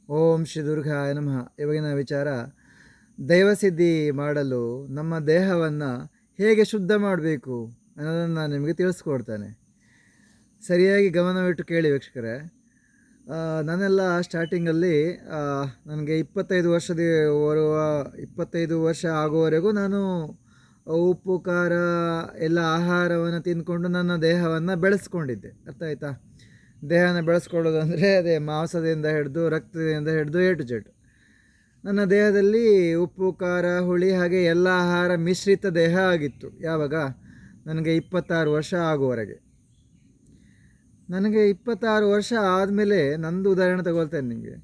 ಓಂ ಶ್ರೀ ದುರ್ಗಾಯ ನಮಃ. ಇವಾಗಿನ ವಿಚಾರ, ದೈವಸಿದ್ಧಿ ಮಾಡಲು ನಮ್ಮ ದೇಹವನ್ನು ಹೇಗೆ ಶುದ್ಧ ಮಾಡಬೇಕು ಅನ್ನೋದನ್ನು ನಾನು ನಿಮಗೆ ತಿಳಿಸ್ಕೊಡ್ತೇನೆ. ಸರಿಯಾಗಿ ಗಮನವಿಟ್ಟು ಕೇಳಿ ವೀಕ್ಷಕರೇ. ನಾನೆಲ್ಲ ಸ್ಟಾರ್ಟಿಂಗಲ್ಲಿ ನನಗೆ 25 ವರ್ಷ ಆಗುವವರೆಗೂ ನಾನು ಉಪ್ಪು ಖಾರ ಎಲ್ಲ ಆಹಾರವನ್ನು ತಿಂದ್ಕೊಂಡು ನನ್ನ ದೇಹವನ್ನು ಬೆಳೆಸ್ಕೊಂಡಿದ್ದೆ. ಅರ್ಥ ಆಯ್ತಾ? ದೇಹನ ಬೆಳೆಸ್ಕೊಳ್ಳೋದು ಅಂದರೆ ಅದೇ ಮಾಂಸದಿಂದ ಹಿಡಿದು ರಕ್ತದಿಂದ ಹಿಡಿದು ಎ ಟು ಜೆಡ್. ನನ್ನ ದೇಹದಲ್ಲಿ ಉಪ್ಪು ಖಾರ ಹುಳಿ ಹಾಗೆ ಎಲ್ಲ ಆಹಾರ ಮಿಶ್ರಿತ ದೇಹ ಆಗಿತ್ತು. ಯಾವಾಗ? ನನಗೆ 26 ವರ್ಷ ಆಗುವವರೆಗೆ. ನನಗೆ 26 ವರ್ಷ ಆದಮೇಲೆ ನಂದು ಉದಾಹರಣೆ ತಗೊಳ್ತೇನೆ ನಿಮಗೆ.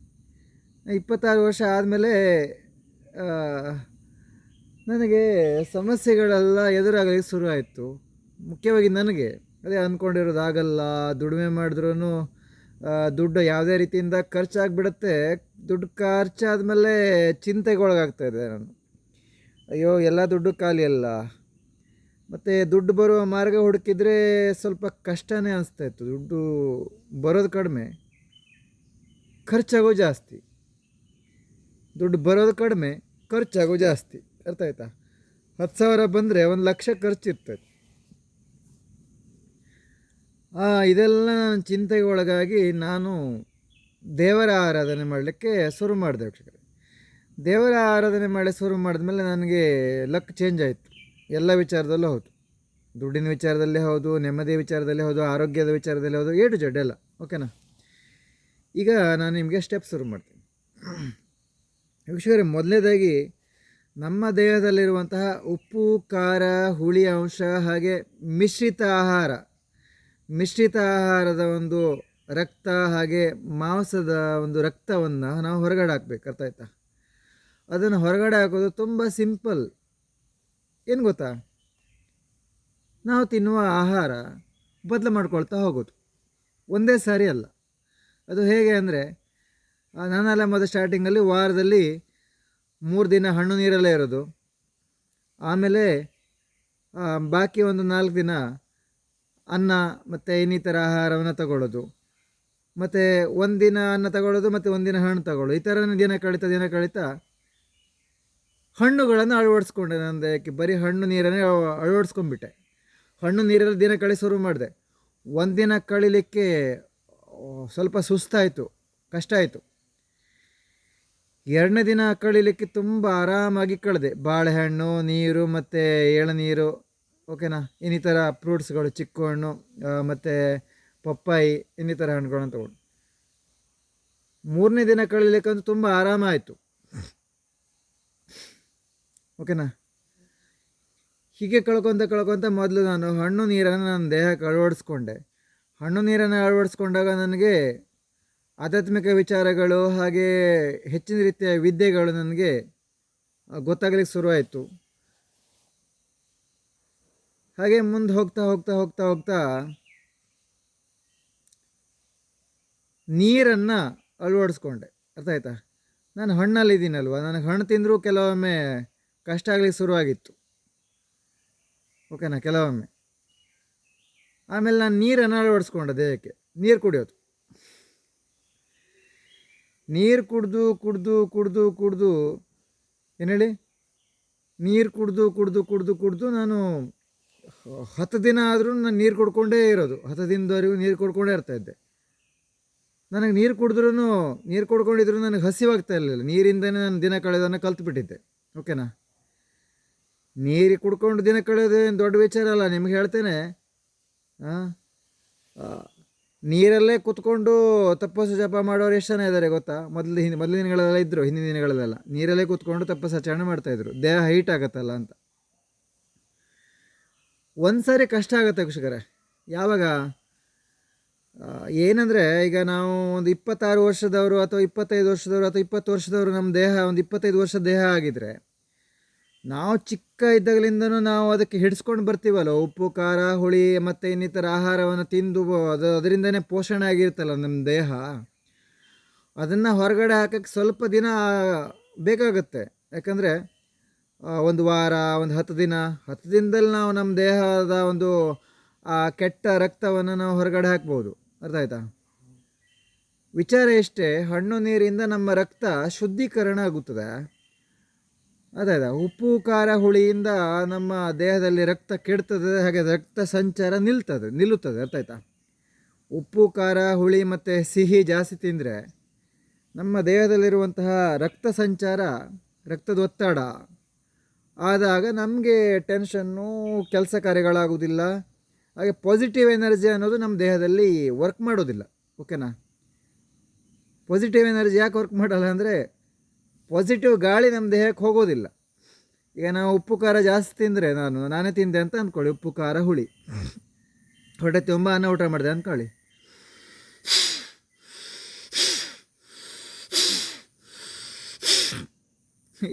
26 ವರ್ಷ ಆದಮೇಲೆ ನನಗೆ ಸಮಸ್ಯೆಗಳೆಲ್ಲ ಎದುರಾಗಲಿಕ್ಕೆ ಶುರುವಾಯಿತು. ಮುಖ್ಯವಾಗಿ ನನಗೆ ಅದೇ ಅಂದ್ಕೊಂಡಿರೋದಾಗಲ್ಲ, ದುಡಿಮೆ ಮಾಡಿದ್ರೂ ದುಡ್ಡು ಯಾವುದೇ ರೀತಿಯಿಂದ ಖರ್ಚಾಗಿಬಿಡುತ್ತೆ. ದುಡ್ಡು ಖರ್ಚಾದ್ಮೇಲೆ ಚಿಂತೆಗೊಳಗಾಗ್ತಾಯಿದ್ದೆ ನಾನು. ಅಯ್ಯೋ, ಎಲ್ಲ ದುಡ್ಡು ಖಾಲಿ ಅಲ್ಲ. ಮತ್ತು ದುಡ್ಡು ಬರುವ ಮಾರ್ಗ ಹುಡುಕಿದರೆ ಸ್ವಲ್ಪ ಕಷ್ಟನೇ ಅನಿಸ್ತಾಯಿತ್ತು. ದುಡ್ಡು ಬರೋದು ಕಡಿಮೆ, ಖರ್ಚಾಗೋ ಜಾಸ್ತಿ. ದುಡ್ಡು ಬರೋದು ಕಡಿಮೆ, ಖರ್ಚಾಗೋ ಜಾಸ್ತಿ. ಅರ್ಥ ಆಯ್ತಾ? 10,000 ಬಂದರೆ 1,00,000 ಖರ್ಚಿರ್ತೈತೆ. ಇದೆಲ್ಲ ನನ್ನ ಚಿಂತೆಗೆ ಒಳಗಾಗಿ ನಾನು ದೇವರ ಆರಾಧನೆ ಮಾಡಲಿಕ್ಕೆ ಶುರು ಮಾಡಿದೆ ವೀಕ್ಷಕರೇ. ದೇವರ ಆರಾಧನೆ ಮಾಡಿ ಶುರು ಮಾಡಿದ್ಮೇಲೆ ನನಗೆ ಲಕ್ ಚೇಂಜ್ ಆಯಿತು. ಎಲ್ಲ ವಿಚಾರದಲ್ಲೂ ಹೌದು. ದುಡ್ಡಿನ ವಿಚಾರದಲ್ಲಿ ಹೌದು, ನೆಮ್ಮದಿ ವಿಚಾರದಲ್ಲಿ ಹೌದು, ಆರೋಗ್ಯದ ವಿಚಾರದಲ್ಲಿ ಹೌದು, ಎ ಟು ಜೆಡ್ ಎಲ್ಲ. ಓಕೆನಾ? ಈಗ ನಾನು ನಿಮಗೆ ಸ್ಟೆಪ್ ಶುರು ಮಾಡ್ತೀನಿ ವೀಕ್ಷಕರೇ. ಮೊದಲನೇದಾಗಿ ನಮ್ಮ ದೇಹದಲ್ಲಿರುವಂತಹ ಉಪ್ಪು ಖಾರ ಹುಳಿ ಅಂಶ ಹಾಗೆ ಮಿಶ್ರಿತ ಆಹಾರದ ಒಂದು ರಕ್ತ ಹಾಗೆ ಮಾಂಸದ ಒಂದು ರಕ್ತವನ್ನು ನಾವು ಹೊರಗಡೆ ಹಾಕ್ಬೇಕು. ಅರ್ಥ ಆಯ್ತಾ? ಅದನ್ನು ಹೊರಗಡೆ ಹಾಕೋದು ತುಂಬ ಸಿಂಪಲ್. ಏನು ಗೊತ್ತಾ? ನಾವು ತಿನ್ನುವ ಆಹಾರ ಬದಲು ಮಾಡ್ಕೊಳ್ತಾ ಹೋಗೋದು. ಒಂದೇ ಸಾರಿ ಅಲ್ಲ. ಅದು ಹೇಗೆ ಅಂದರೆ, ನಾನೆಲ್ಲ ಮೊದಲು ಸ್ಟಾರ್ಟಿಂಗಲ್ಲಿ ವಾರದಲ್ಲಿ 3 ದಿನ ಹಣ್ಣು ನೀರಲ್ಲೇ ಇರೋದು. ಆಮೇಲೆ ಬಾಕಿ ಒಂದು 4 ದಿನ ಅನ್ನ ಮತ್ತು ಇನ್ನಿತರ ಆಹಾರವನ್ನು ತಗೊಳ್ಳೋದು. ಮತ್ತು ಒಂದಿನ ಅನ್ನ ತಗೊಳ್ಳೋದು ಮತ್ತು ಒಂದಿನ ಹಣ್ಣು ತಗೊಳ್ಳೋದು. ಈ ಥರ ದಿನ ಕಳೀತಾ ಹಣ್ಣುಗಳನ್ನು ಅಳವಡಿಸ್ಕೊಂಡೆ. ನಾನು ಬರೀ ಹಣ್ಣು ನೀರನ್ನೇ ಅಳವಡಿಸ್ಕೊಂಡ್ಬಿಟ್ಟೆ. ಹಣ್ಣು ನೀರಲ್ಲಿ ದಿನ ಕಳಿ ಶುರು ಮಾಡಿದೆ. ಒಂದಿನ ಕಳೀಲಿಕ್ಕೆ ಸ್ವಲ್ಪ ಸುಸ್ತಾಯಿತು, ಕಷ್ಟ ಆಯಿತು. 2ನೇ ದಿನ ಕಳೀಲಿಕ್ಕೆ ತುಂಬ ಆರಾಮಾಗಿ ಕಳೆದೆ. ಬಾಳೆಹಣ್ಣು, ನೀರು ಮತ್ತು ಎಳನೀರು, ಓಕೆನಾ, ಇನ್ನಿತರ ಫ್ರೂಟ್ಸ್ಗಳು, ಚಿಕ್ಕು ಹಣ್ಣು ಮತ್ತು ಪಪ್ಪಾಯಿ ಇನ್ನಿತರ ಹಣ್ಣುಗಳನ್ನು ತಗೊಂಡು 3ನೇ ದಿನ ಕಳೀಲಿಕ್ಕಂತೂ ತುಂಬ ಆರಾಮಾಯಿತು. ಓಕೆನಾ? ಹೀಗೆ ಕಳ್ಕೊತ ಮೊದಲು ನಾನು ಹಣ್ಣು ನೀರನ್ನು ನನ್ನ ದೇಹಕ್ಕೆ ಅಳವಡಿಸ್ಕೊಂಡೆ. ಹಣ್ಣು ನೀರನ್ನು ಅಳವಡಿಸ್ಕೊಂಡಾಗ ನನಗೆ ಆಧ್ಯಾತ್ಮಿಕ ವಿಚಾರಗಳು ಹಾಗೆ ಹೆಚ್ಚಿನ ರೀತಿಯ ವಿದ್ಯೆಗಳು ನನಗೆ ಗೊತ್ತಾಗಲಿಕ್ಕೆ ಶುರುವಾಯಿತು. ಹಾಗೆ ಮುಂದೆ ಹೋಗ್ತಾ ನೀರನ್ನು ಅಳವಡಿಸ್ಕೊಂಡೆ. ಅರ್ಥ ಆಯ್ತಾ? ನಾನು ಹಣ್ಣಲ್ಲಿದ್ದೀನಲ್ವ, ನನಗೆ ಹಣ್ಣು ತಿಂದರೂ ಕೆಲವೊಮ್ಮೆ ಕಷ್ಟ ಆಗಲಿಕ್ಕೆ ಶುರುವಾಗಿತ್ತು. ಓಕೆನಾ? ಕೆಲವೊಮ್ಮೆ. ಆಮೇಲೆ ನಾನು ನೀರನ್ನು ಅಳವಡಿಸ್ಕೊಂಡೆ ದೇಹಕ್ಕೆ. ನೀರು ಕುಡಿಯೋದು. ನೀರು ಕುಡಿದು ಏನು ಹೇಳಿ, ನೀರು ಕುಡಿದು ನಾನು 10 ದಿನ ಆದರೂ ನಾನು ನೀರು ಕುಡ್ಕೊಂಡೇ ಇರೋದು. 10 ದಿನದವರೆಗೂ ನೀರು ಕುಡ್ಕೊಂಡೇ ಇರ್ತಾಯಿದ್ದೆ. ನನಗೆ ನೀರು ಕುಡ್ಕೊಂಡಿದ್ರು ನನಗೆ ಹಸಿವಾಗ್ತಾ ಇರಲಿಲ್ಲ. ನೀರಿಂದನೇ ನಾನು ದಿನ ಕಳೆಯೋದನ್ನು ಕಲ್ತ್ಬಿಟ್ಟಿದ್ದೆ. ಓಕೆನಾ? ನೀರು ಕುಡ್ಕೊಂಡು ದಿನ ಕಳೆಯೋದು ಏನು ದೊಡ್ಡ ವಿಚಾರ ಅಲ್ಲ, ನಿಮ್ಗೆ ಹೇಳ್ತೇನೆ. ನೀರಲ್ಲೇ ಕೂತ್ಕೊಂಡು ತಪಸ್ಸು ಜಪ ಮಾಡೋರು ಎಷ್ಟು ಜನ ಇದ್ದಾರೆ ಗೊತ್ತಾ? ಮೊದಲಿನ ದಿನಗಳೆಲ್ಲ ಇದ್ದರು. ಹಿಂದಿನ ದಿನಗಳಲ್ಲೆಲ್ಲ ನೀರಲ್ಲೇ ಕೂತ್ಕೊಂಡು ತಪಸ್ಸಾಚರಣೆ ಮಾಡ್ತಾಯಿದ್ರು. ದೇಹ ಹೈಟ್ ಆಗುತ್ತಲ್ಲ ಅಂತ. ಒಂದು ಸಾರಿ ಕಷ್ಟ ಆಗುತ್ತೆ ವೀಕ್ಷಕರೇ. ಯಾವಾಗ? ಏನಂದರೆ, ಈಗ ನಾವು ಒಂದು 26 ವರ್ಷದವರು ಅಥವಾ 25 ವರ್ಷದವರು ಅಥವಾ 20 ವರ್ಷದವರು, ನಮ್ಮ ದೇಹ ಒಂದು 25 ವರ್ಷದ ದೇಹ ಆಗಿದ್ದರೆ, ನಾವು ಚಿಕ್ಕ ಇದ್ದಾಗಲಿಂದನೂ ನಾವು ಅದಕ್ಕೆ ಹಿಡಿಸ್ಕೊಂಡು ಬರ್ತೀವಲ್ಲ, ಉಪ್ಪು ಖಾರ ಹುಳಿ ಮತ್ತು ಇನ್ನಿತರ ಆಹಾರವನ್ನು ತಿಂದು ಅದರಿಂದನೇ ಪೋಷಣೆ ಆಗಿರುತ್ತಲ್ಲ ನಮ್ಮ ದೇಹ. ಅದನ್ನು ಹೊರಗಡೆ ಹಾಕೋಕ್ಕೆ ಸ್ವಲ್ಪ ದಿನ ಬೇಕಾಗುತ್ತೆ. ಯಾಕಂದರೆ ಒಂದು ವಾರ, ಒಂದು 10 ದಿನದಲ್ಲಿ ನಾವು ನಮ್ಮ ದೇಹದ ಒಂದು ಕೆಟ್ಟ ರಕ್ತವನ್ನು ನಾವು ಹೊರಗಡೆ ಹಾಕ್ಬೋದು. ಅರ್ಥ ಆಯ್ತಾ? ವಿಚಾರ ಎಷ್ಟೇ, ಹಣ್ಣು ನೀರಿಂದ ನಮ್ಮ ರಕ್ತ ಶುದ್ಧೀಕರಣ ಆಗುತ್ತದೆ. ಅದೇ ಉಪ್ಪು ಖಾರ ಹುಳಿಯಿಂದ ನಮ್ಮ ದೇಹದಲ್ಲಿ ರಕ್ತ ಕೆಡ್ತದೆ, ಹಾಗೆ ರಕ್ತ ಸಂಚಾರ ನಿಲ್ಲುತ್ತದೆ. ಅರ್ಥ ಆಯ್ತಾ? ಉಪ್ಪು ಖಾರ ಹುಳಿ ಮತ್ತು ಸಿಹಿ ಜಾಸ್ತಿ ತಿಂದರೆ ನಮ್ಮ ದೇಹದಲ್ಲಿರುವಂತಹ ರಕ್ತ ಸಂಚಾರ, ರಕ್ತದ ಒತ್ತಡ ಆದಾಗ ನಮಗೆ ಟೆನ್ಷನ್ನು, ಕೆಲಸ ಕಾರ್ಯಗಳಾಗೋದಿಲ್ಲ. ಹಾಗೆ ಪಾಸಿಟಿವ್ ಎನರ್ಜಿ ಅನ್ನೋದು ನಮ್ಮ ದೇಹದಲ್ಲಿ ವರ್ಕ್ ಮಾಡೋದಿಲ್ಲ. ಓಕೆನಾ? ಪಾಸಿಟಿವ್ ಎನರ್ಜಿ ಯಾಕೆ ವರ್ಕ್ ಮಾಡಲ್ಲ ಅಂದರೆ, ಪಾಸಿಟಿವ್ ಗಾಳಿ ನಮ್ಮ ದೇಹಕ್ಕೆ ಹೋಗೋದಿಲ್ಲ. ಈಗ ನಾವು ಉಪ್ಪು ಖಾರ ಜಾಸ್ತಿ ತಿಂದರೆ, ನಾನೇ ತಿಂದೆ ಅಂತ ಅಂದ್ಕೊಳ್ಳಿ, ಉಪ್ಪು ಖಾರ ಹುಳಿ, ಹೊಟ್ಟೆ ತುಂಬ ಅನ್ನ ಊಟ ಮಾಡಿದೆ ಅಂದ್ಕೊಳ್ಳಿ.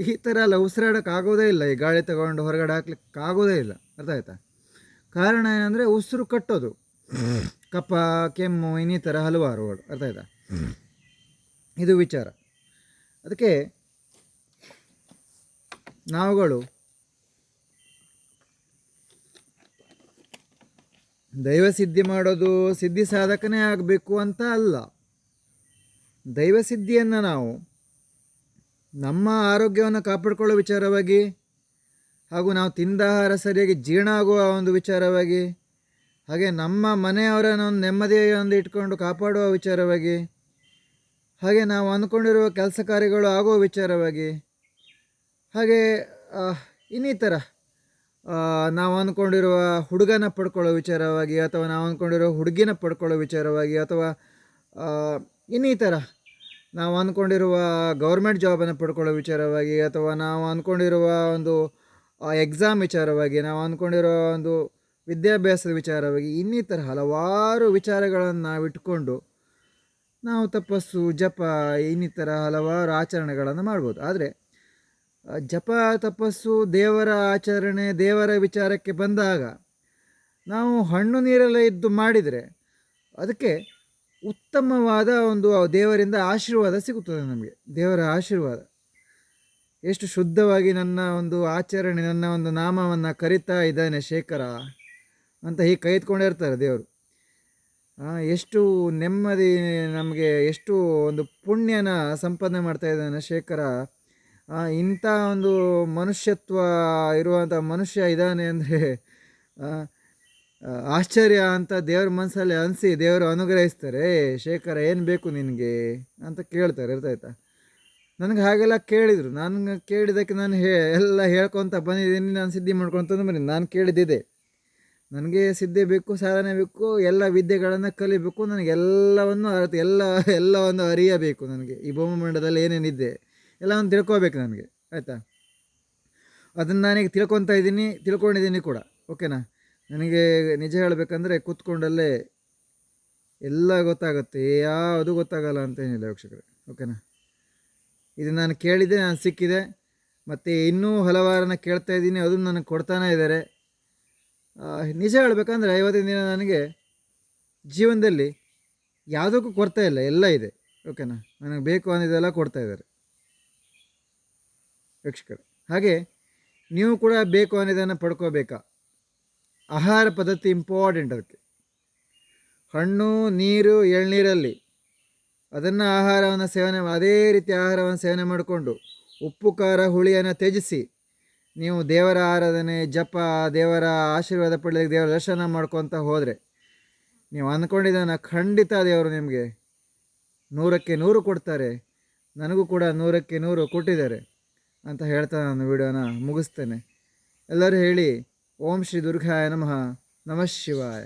ಈ ಥರ ಎಲ್ಲ ಉಸಿರಾಡೋಕ್ಕಾಗೋದೇ ಇಲ್ಲ. ಈ ಗಾಳಿ ತಗೊಂಡು ಹೊರಗಡೆ ಹಾಕ್ಲಿಕ್ಕೆ ಆಗೋದೇ ಇಲ್ಲ. ಅರ್ಥ ಆಯ್ತಾ? ಕಾರಣ ಏನಂದರೆ ಉಸಿರು ಕಟ್ಟೋದು, ಕಫ, ಕೆಮ್ಮು, ಇನ್ನಿತರ ಹಲವಾರು. ಅರ್ಥ ಆಯ್ತಾ? ಇದು ವಿಚಾರ. ಅದಕ್ಕೆ ನಾವುಗಳು ದೈವ ಸಿದ್ಧಿ ಮಾಡೋದು ಸಿದ್ಧಿ ಸಾಧಕನೇ ಆಗಬೇಕು ಅಂತ ಅಲ್ಲ. ದೈವ ಸಿದ್ಧಿಯನ್ನು ನಾವು ನಮ್ಮ ಆರೋಗ್ಯವನ್ನು ಕಾಪಾಡಿಕೊಳ್ಳೋ ವಿಚಾರವಾಗಿ, ಹಾಗೂ ನಾವು ತಿಂದ ಆಹಾರ ಸರಿಯಾಗಿ ಜೀರ್ಣ ಆಗುವ ಒಂದು ವಿಚಾರವಾಗಿ, ಹಾಗೆ ನಮ್ಮ ಮನೆಯವರನ್ನು ಒಂದು ನೆಮ್ಮದಿಯನ್ನು ಇಟ್ಕೊಂಡು ಕಾಪಾಡುವ ವಿಚಾರವಾಗಿ, ಹಾಗೆ ನಾವು ಅಂದ್ಕೊಂಡಿರುವ ಕೆಲಸ ಕಾರ್ಯಗಳು ಆಗುವ ವಿಚಾರವಾಗಿ, ಹಾಗೆ ಇನ್ನಿತರ ನಾವು ಅಂದ್ಕೊಂಡಿರುವ ಹುಡುಗನ ಪಡ್ಕೊಳ್ಳೋ ವಿಚಾರವಾಗಿ, ಅಥವಾ ನಾವು ಅಂದ್ಕೊಂಡಿರೋ ಹುಡುಗಿನ ಪಡ್ಕೊಳ್ಳೋ ವಿಚಾರವಾಗಿ, ಅಥವಾ ಇನ್ನಿತರ ನಾವು ಅಂದ್ಕೊಂಡಿರುವ ಗೌರ್ಮೆಂಟ್ ಜಾಬನ್ನು ಪಡ್ಕೊಳ್ಳೋ ವಿಚಾರವಾಗಿ, ಅಥವಾ ನಾವು ಅಂದ್ಕೊಂಡಿರುವ ಒಂದು ಎಕ್ಸಾಮ್ ವಿಚಾರವಾಗಿ, ನಾವು ಅಂದ್ಕೊಂಡಿರೋ ಒಂದು ವಿದ್ಯಾಭ್ಯಾಸದ ವಿಚಾರವಾಗಿ, ಇನ್ನಿತರ ಹಲವಾರು ವಿಚಾರಗಳನ್ನು ನಾವು ಇಟ್ಕೊಂಡು ನಾವು ತಪಸ್ಸು, ಜಪ, ಇನ್ನಿತರ ಹಲವಾರು ಆಚರಣೆಗಳನ್ನು ಮಾಡ್ಬೋದು. ಆದರೆ ಜಪ, ತಪಸ್ಸು, ದೇವರ ಆಚರಣೆ, ದೇವರ ವಿಚಾರಕ್ಕೆ ಬಂದಾಗ ನಾವು ಹಣ್ಣು ನೀರೆಲ್ಲ ಇದ್ದು ಮಾಡಿದರೆ ಅದಕ್ಕೆ ಉತ್ತಮವಾದ ಒಂದು ದೇವರಿಂದ ಆಶೀರ್ವಾದ ಸಿಗುತ್ತದೆ. ನಮಗೆ ದೇವರ ಆಶೀರ್ವಾದ, ಎಷ್ಟು ಶುದ್ಧವಾಗಿ ನನ್ನ ಒಂದು ಆಚರಣೆ, ನನ್ನ ಒಂದು ನಾಮವನ್ನು ಕರಿತಾ ಇದ್ದಾನೆ ಶೇಖರ ಅಂತ ಹೀಗೆ ಕೈ ಎತ್ಕೊಂಡಿರ್ತಾರೆ ದೇವರು. ಎಷ್ಟು ನೆಮ್ಮದಿ ನಮಗೆ, ಎಷ್ಟು ಒಂದು ಪುಣ್ಯನ ಸಂಪಾದನೆ ಮಾಡ್ತಾ ಇದ್ದಾನೆ ಶೇಖರ. ಇಂಥ ಒಂದು ಮನುಷ್ಯತ್ವ ಇರುವಂಥ ಮನುಷ್ಯ ಇದ್ದಾನೆ ಅಂದರೆ ಆಶ್ಚರ್ಯ ಅಂತ ದೇವ್ರ ಮನಸ್ಸಲ್ಲಿ ಅನಿಸಿ ದೇವರು ಅನುಗ್ರಹಿಸ್ತಾರೆ. ಶೇಖರ ಏನು ಬೇಕು ನಿನಗೆ ಅಂತ ಕೇಳ್ತಾರೆ. ಇರ್ತಾಯ್ತಾ? ನನಗೆ ಹಾಗೆಲ್ಲ ಕೇಳಿದರು. ನಾನು ಕೇಳಿದ್ದಕ್ಕೆ ನಾನು ಎಲ್ಲ ಹೇಳ್ಕೊತ ಬಂದಿದ್ದೀನಿ. ನಾನು ಸಿದ್ಧಿ ಮಾಡ್ಕೊತ ಬನ್ನಿ. ನಾನು ಕೇಳಿದ್ದಿದೆ, ನನಗೆ ಸಿದ್ಧಿ ಬೇಕು, ಸಾಧನೆ ಬೇಕು, ಎಲ್ಲ ವಿದ್ಯೆಗಳನ್ನು ಕಲಿಬೇಕು, ನನಗೆಲ್ಲವನ್ನು ಎಲ್ಲವನ್ನು ಅರಿಯಬೇಕು. ನನಗೆ ಈ ಭೂಮಿಮಂಡಲದಲ್ಲಿ ಏನೇನಿದೆ ಎಲ್ಲವನ್ನು ತಿಳ್ಕೊಬೇಕು ನನಗೆ. ಆಯಿತಾ? ಅದನ್ನು ನಾನೀಗ ತಿಳ್ಕೊಂಡಿದ್ದೀನಿ ಕೂಡ. ಓಕೆನಾ? ನನಗೆ ನಿಜ ಹೇಳಬೇಕಂದ್ರೆ ಕೂತ್ಕೊಂಡಲ್ಲೇ ಎಲ್ಲ ಗೊತ್ತಾಗುತ್ತೆ, ಯಾವುದು ಗೊತ್ತಾಗಲ್ಲ ಅಂತೇನಿಲ್ಲ ವೀಕ್ಷಕರೇ. ಓಕೆನಾ? ಇದು ನಾನು ಕೇಳಿದ್ದೆ, ನಾನು ಸಿಕ್ಕಿದೆ, ಮತ್ತು ಇನ್ನೂ ಹಲವಾರನ್ನ ಕೇಳ್ತಾ ಇದ್ದೀನಿ, ಅದನ್ನು ನನಗೆ ಕೊಡ್ತಾನೆ ಇದ್ದಾರೆ. ನಿಜ ಹೇಳಬೇಕಂದ್ರೆ ಇವತ್ತಿನ ದಿನ ನನಗೆ ಜೀವನದಲ್ಲಿ ಯಾವುದಕ್ಕೂ ಕೊರತೆ ಇಲ್ಲ, ಎಲ್ಲ ಇದೆ. ಓಕೆನಾ? ನನಗೆ ಬೇಕು ಅನ್ನೋದೆಲ್ಲ ಕೊಡ್ತಾ ಇದ್ದಾರೆ ವೀಕ್ಷಕರೇ. ಹಾಗೆ ನೀವು ಕೂಡ ಬೇಕು ಅನ್ನೋದನ್ನು ಪಡ್ಕೋಬೇಕಾ? ಆಹಾರ ಪದ್ಧತಿ ಇಂಪಾರ್ಟೆಂಟ್. ಅದಕ್ಕೆ ಹಣ್ಣು, ನೀರು, ಎಳ್ನೀರಲ್ಲಿ ಅದನ್ನು ಆಹಾರವನ್ನು ಸೇವನೆ, ಅದೇ ರೀತಿ ಆಹಾರವನ್ನು ಸೇವನೆ ಮಾಡಿಕೊಂಡು ಉಪ್ಪು ಖಾರ ಹುಳಿಯನ್ನು ತ್ಯಜಿಸಿ ನೀವು ದೇವರ ಆರಾಧನೆ, ಜಪ, ದೇವರ ಆಶೀರ್ವಾದ ಪಡೆಯಲಿಕ್ಕೆ, ದೇವರ ದರ್ಶನ ಮಾಡ್ಕೊತ ಹೋದರೆ ನೀವು ಅಂದ್ಕೊಂಡಿದ್ದಾನ ಖಂಡಿತ ದೇವರು ನಿಮಗೆ 100ಕ್ಕೆ 100 ಕೊಡ್ತಾರೆ. ನನಗೂ ಕೂಡ 100ಕ್ಕೆ 100 ಕೊಟ್ಟಿದ್ದಾರೆ ಅಂತ ಹೇಳ್ತಾ ನಾನು ವಿಡಿಯೋನ ಮುಗಿಸ್ತೇನೆ. ಎಲ್ಲರೂ ಹೇಳಿ, ಓಂ ಶ್ರೀ ದುರ್ಗಾಯ ನಮಃ, ನಮಃ ಶಿವಾಯ.